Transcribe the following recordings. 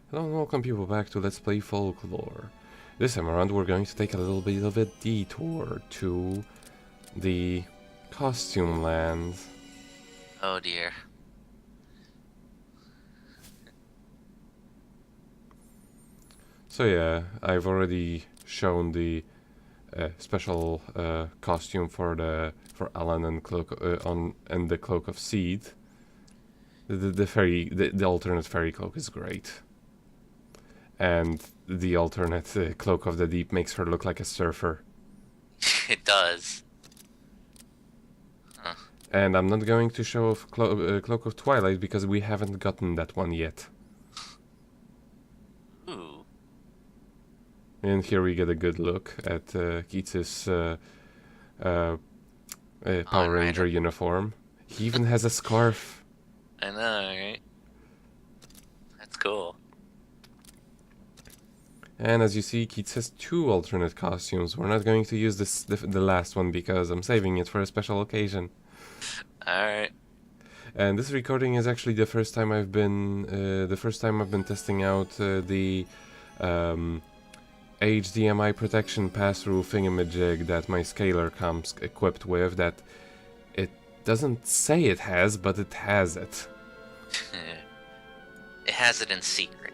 Hello and welcome people back to Let's Play Folklore. This time around we're going to take a little bit of a detour to the costume land. Oh dear. So yeah, I've already shown the special costume for Alan and the cloak of Seed. The alternate fairy cloak is great. And the alternate Cloak of the Deep makes her look like a surfer. It does. Huh. And I'm not going to show off Cloak of Twilight because we haven't gotten that one yet. Ooh. And here we get a good look at Keats's Power Ranger uniform. He even has a scarf. I know, right? That's cool. And as you see, Keats has two alternate costumes. We're not going to use the last one because I'm saving it for a special occasion. Alright. And this recording is actually the first time I've been testing out the HDMI protection pass-through thingamajig that my scaler comes equipped with. That it doesn't say it has, but it has it. It has it in secret.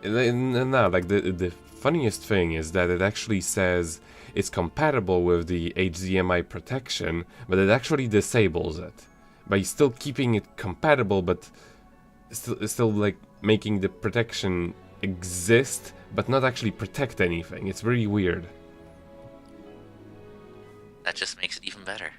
No, like the funniest thing is that it actually says it's compatible with the HDMI protection, but it actually disables it by still keeping it compatible, but still like making the protection exist, but not actually protect anything. It's very weird. That just makes it even better.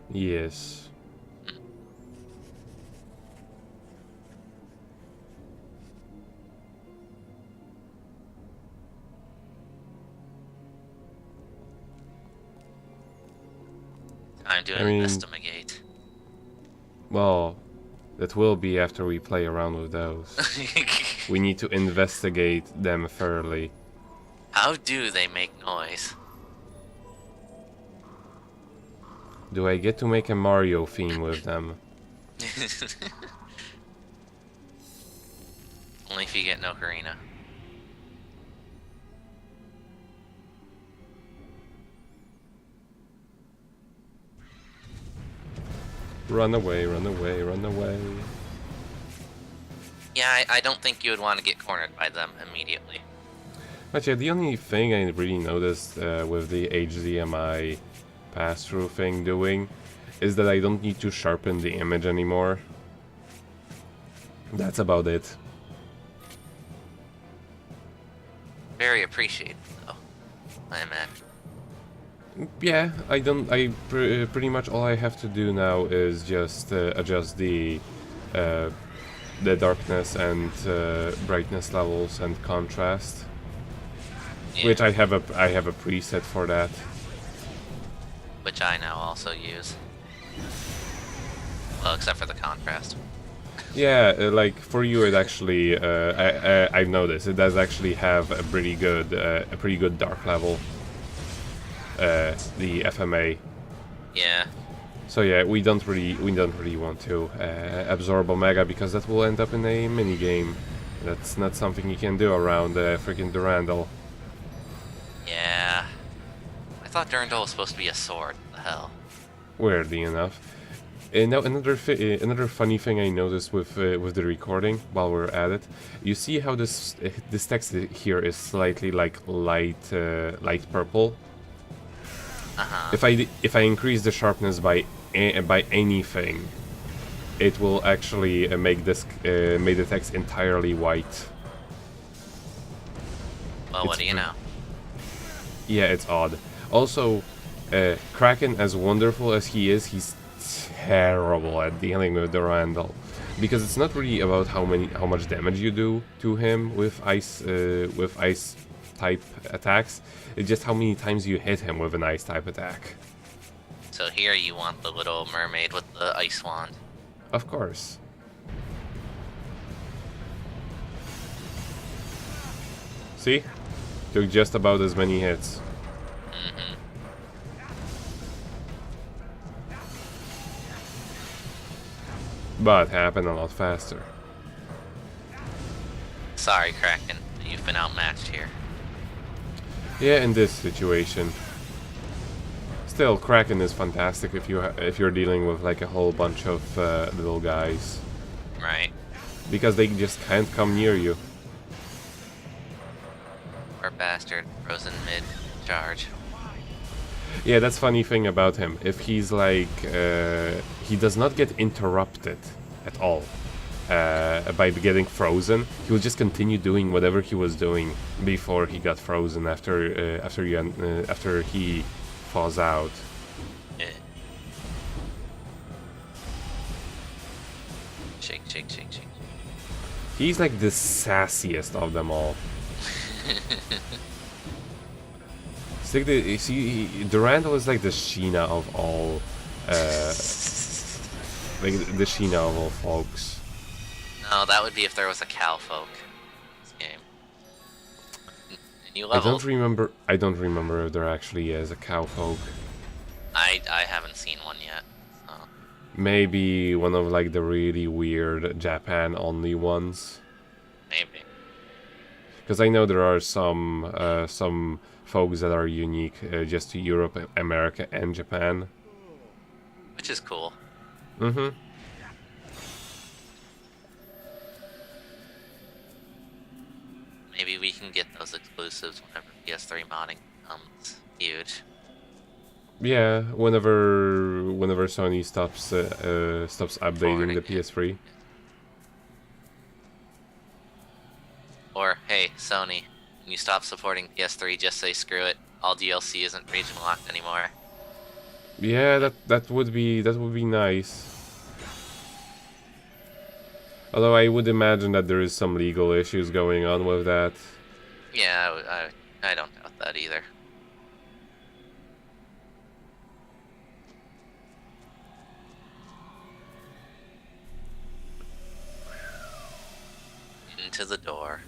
Yes. Time to investigate. Well, that will be after we play around with those. We need to investigate them thoroughly. How do they make noise? Do I get to make a Mario theme with them? Only if you get no Ocarina. Run away, run away, run away. Yeah, I don't think you would want to get cornered by them immediately. But yeah, the only thing I really noticed with the HDMI pass-through thing doing is that I don't need to sharpen the image anymore. That's about it. Very appreciated, though. I imagine. Yeah, pretty much all I have to do now is just adjust the darkness and brightness levels and contrast, Yeah. which I have a preset for that. Which I now also use. Well, except for the contrast. Yeah, like for you, it actually I've noticed it does actually have a pretty good dark level. The FMA. Yeah. So yeah, we don't really want to absorb Omega because that will end up in a mini game. That's not something you can do around freaking Durandal. Yeah. I thought Durandal was supposed to be a sword. What the hell? Weirdly enough. And now another funny thing I noticed with the recording while we're at it, you see how this text here is slightly like light purple. Uh-huh. If I increase the sharpness by anything, it will actually make the text entirely white. Well, what do you know? Yeah, it's odd. Also, Kraken, as wonderful as he is, he's terrible at dealing with the Randall, because it's not really about how much damage you do to him with ice type attacks. It's just how many times you hit him with an ice type attack. So here you want the little mermaid with the ice wand. Of course. See? Took just about as many hits. Mm-hmm. But happened a lot faster. Sorry, Kraken. You've been outmatched here. Yeah, in this situation. Still, Kraken is fantastic if you're dealing with like a whole bunch of little guys. Right. Because they just can't come near you. Poor bastard. Frozen mid-charge. Yeah, that's funny thing about him. If he's like... he does not get interrupted at all by getting frozen. He will just continue doing whatever he was doing before he got frozen after he falls out. Yeah. Shake, shake, shake, shake. He's like the sassiest of them all. It's like Durandal is like the Sheena of all, like the Sheena of all folks. No, that would be if there was a cowfolk in this game. New I level. don't remember if there actually is a cowfolk. I haven't seen one yet. So. Maybe one of like the really weird Japan only ones. Maybe. Because I know there are some folks that are unique just to Europe, America, and Japan. Which is cool. Mm-hmm. Maybe we can get those exclusives whenever PS3 modding becomes huge. Yeah, whenever Sony stops updating Forwarding the it. PS3. Or, hey, Sony, when you stop supporting PS3, just say screw it. All DLC isn't region locked anymore. Yeah, that would be nice. Although I would imagine that there is some legal issues going on with that. Yeah, I don't doubt that either. Into the door.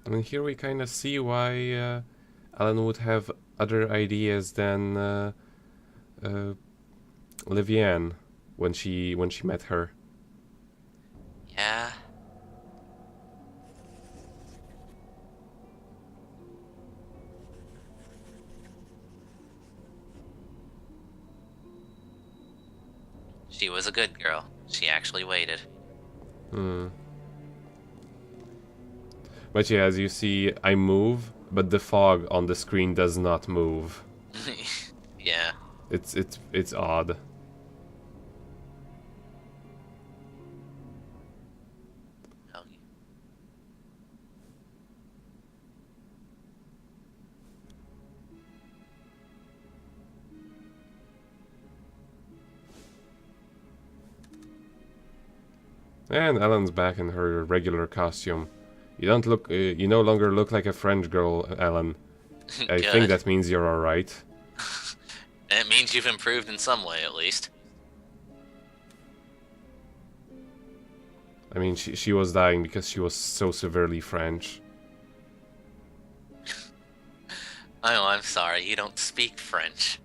And here we kind of see why Alan would have other ideas than Liviane when she met her. Yeah. She was a good girl. She actually waited. Hmm. But yeah, as you see, I move, but the fog on the screen does not move. Yeah. It's odd. Oh, And Ellen's back in her regular costume. You don't look. You no longer look like a French girl, Ellen. I think that means you're alright. It means you've improved in some way, at least. I mean, she was dying because she was so severely French. Oh, I'm sorry, you don't speak French.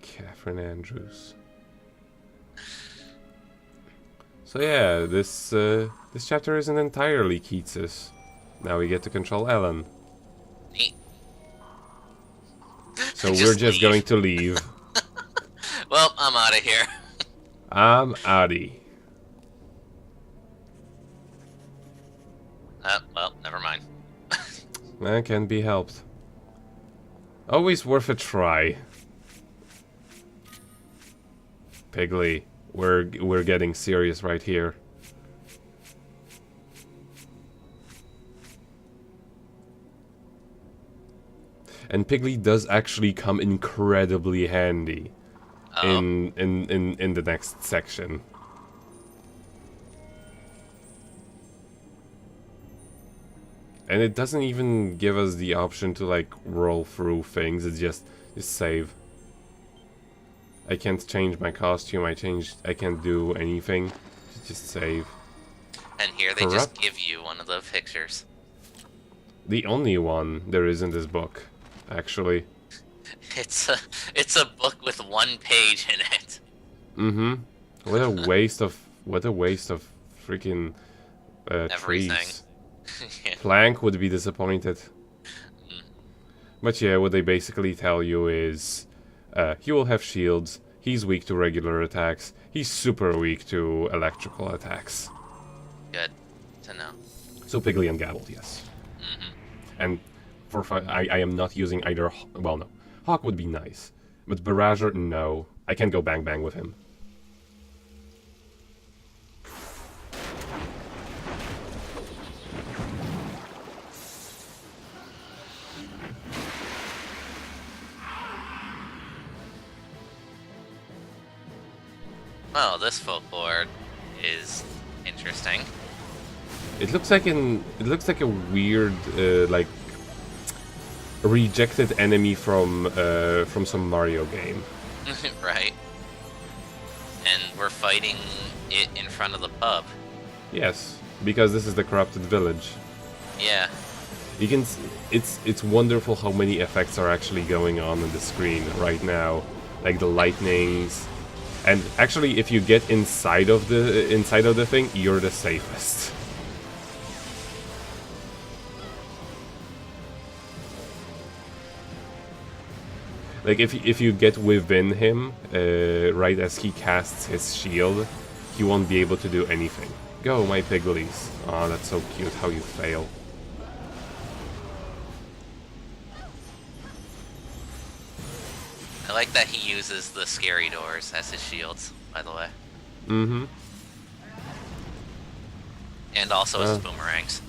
Catherine Andrews. So yeah, this chapter isn't entirely Keats's. Now we get to control Ellen. Neat. So we're just going to leave. Well, I'm out of here. I'm outie. Well, never mind. That can be helped. Always worth a try. Piggly, we're getting serious right here. And Piggly does actually come incredibly handy in the next section. And it doesn't even give us the option to like roll through things, it's just save. I can't change my costume, I can't do anything. Just save. And here they just give you one of the pictures. The only one there is in this book, actually. It's a book with one page in it. Mm-hmm. What a waste of freaking trees. Yeah. Plank would be disappointed. But yeah, what they basically tell you is he will have shields, he's weak to regular attacks, he's super weak to electrical attacks. Good to know. So Piggly and Gabbled, yes. Mm-hmm. And for fun, I am not using either, well no, Hawk would be nice, but Barrager, no. I can't go bang bang with him. Well, this folklore is interesting. It looks like a weird like rejected enemy from some Mario game. Right. And we're fighting it in front of the pub. Yes, because this is the corrupted village. Yeah. You can. It's wonderful how many effects are actually going on the screen right now, like the lightnings. And actually, if you get inside of the thing, you're the safest. Like if you get within him, right as he casts his shield, he won't be able to do anything. Go, my pigglies! Aw, that's so cute how you fail. I like that he uses the scary doors as his shields, by the way. Mm-hmm. And also his boomerangs.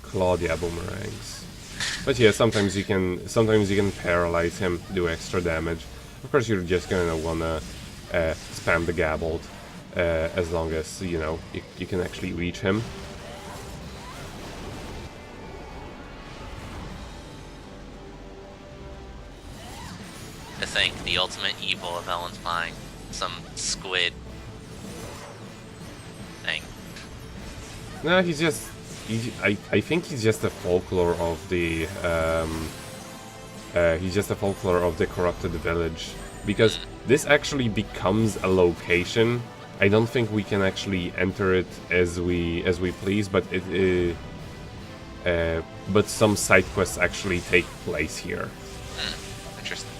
Claudia boomerangs. But yeah, sometimes you can paralyze him, do extra damage. Of course, you're just gonna wanna spam the Gabbled as long as you can actually reach him. I think the ultimate evil of Ellen's mind, some squid thing. No, I think he's just a folklore of the corrupted village, because this actually becomes a location. I don't think we can actually enter it as we please, but but some side quests actually take place here. Interesting.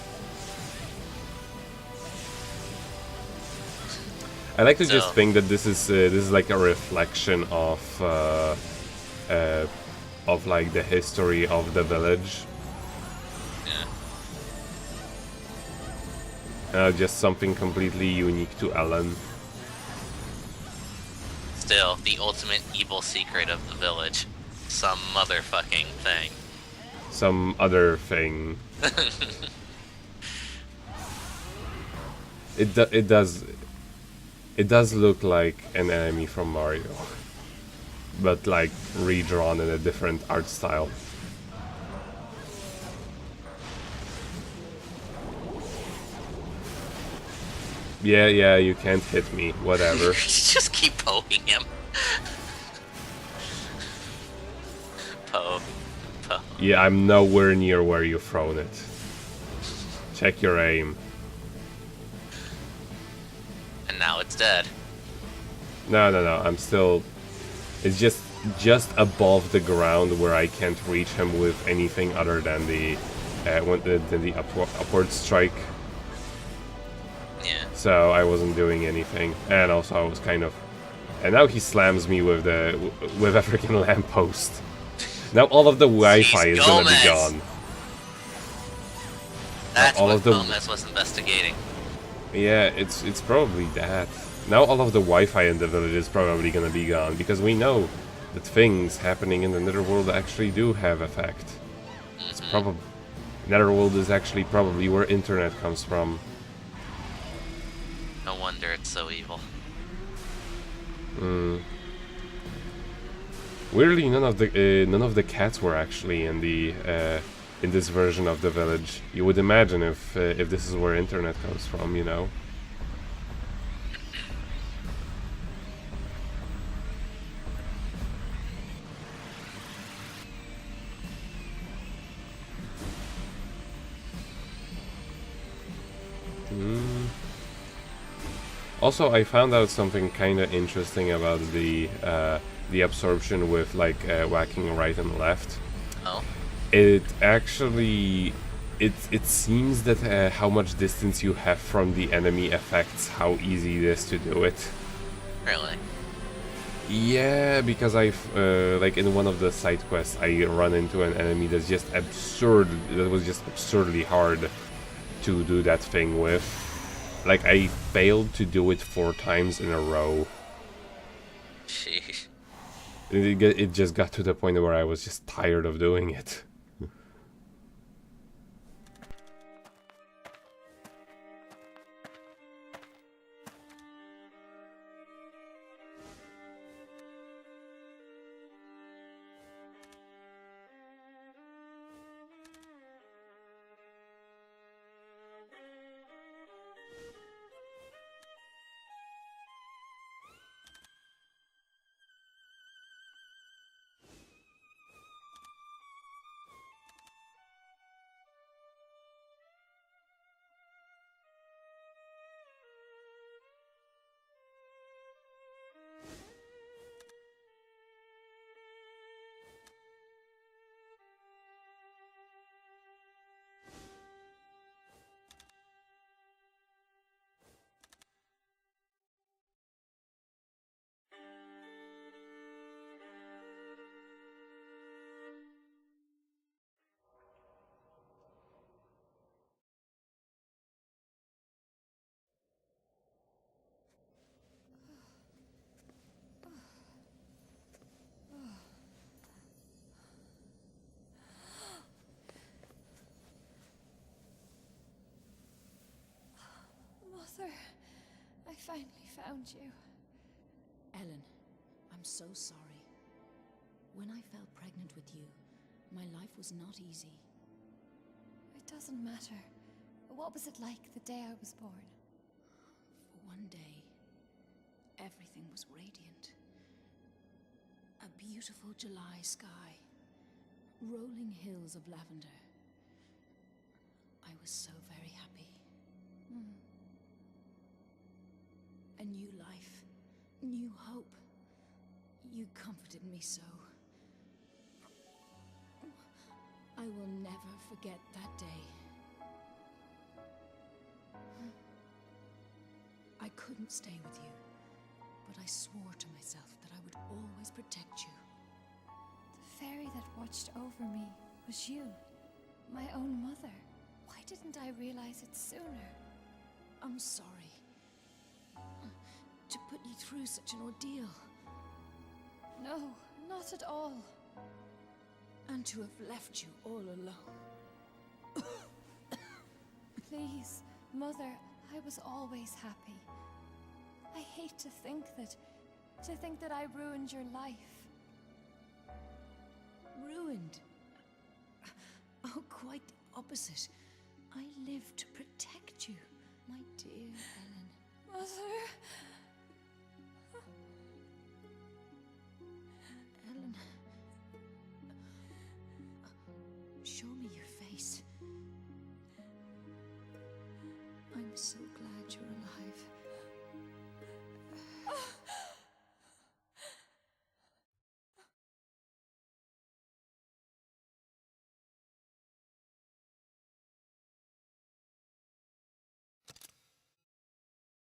I like to just think that this is like a reflection of like the history of the village. Yeah. Just something completely unique to Ellen. Still, the ultimate evil secret of the village. Some motherfucking thing. Some other thing. It does. It does look like an enemy from Mario, but like redrawn in a different art style. Yeah, you can't hit me, whatever. Just keep poking him. Poe. Yeah, I'm nowhere near where you've thrown it. Check your aim. And now it's dead. No, I'm still... It's just above the ground where I can't reach him with anything other than the upward strike. Yeah. So I wasn't doing anything, and also I was kind of... And now he slams me with a freaking lamppost. Now all of the Wi-Fi is gonna be gone. That's what Gomez was investigating. Yeah, it's probably that. Now all of the Wi-Fi in the village is probably gonna be gone, because we know that things happening in the Netherworld actually do have effect. It's probably... Netherworld is actually probably where internet comes from. No wonder it's so evil. Weirdly, none of the cats were actually in this version of the village. You would imagine if this is where internet comes from, you know. Also, I found out something kind of interesting about the absorption with like whacking right and left. Oh. It actually, it seems that how much distance you have from the enemy affects how easy it is to do it. Really? Yeah, because I've like in one of the side quests, I run into an enemy that's just absurd. That was just absurdly hard to do that thing with. Like, I failed to do it 4 times in a row. Sheesh. It just got to the point where I was just tired of doing it. Mother, I finally found you. Ellen, I'm so sorry. When I fell pregnant with you, my life was not easy. It doesn't matter. What was it like the day I was born? For one day, everything was radiant. A beautiful July sky, rolling hills of lavender. I was so very happy. A new life, new hope. You comforted me so. I will never forget that day. I couldn't stay with you, but I swore to myself that I would always protect you. The fairy that watched over me was you, my own mother. Why didn't I realize it sooner? I'm sorry to put you through such an ordeal. No, not at all. And to have left you all alone. Please, Mother, I was always happy. I hate to think that I ruined your life. Ruined? Oh, quite the opposite. I live to protect you, my dear Ellen. Mother. Ellen. Show me your face. I'm so glad you're alive.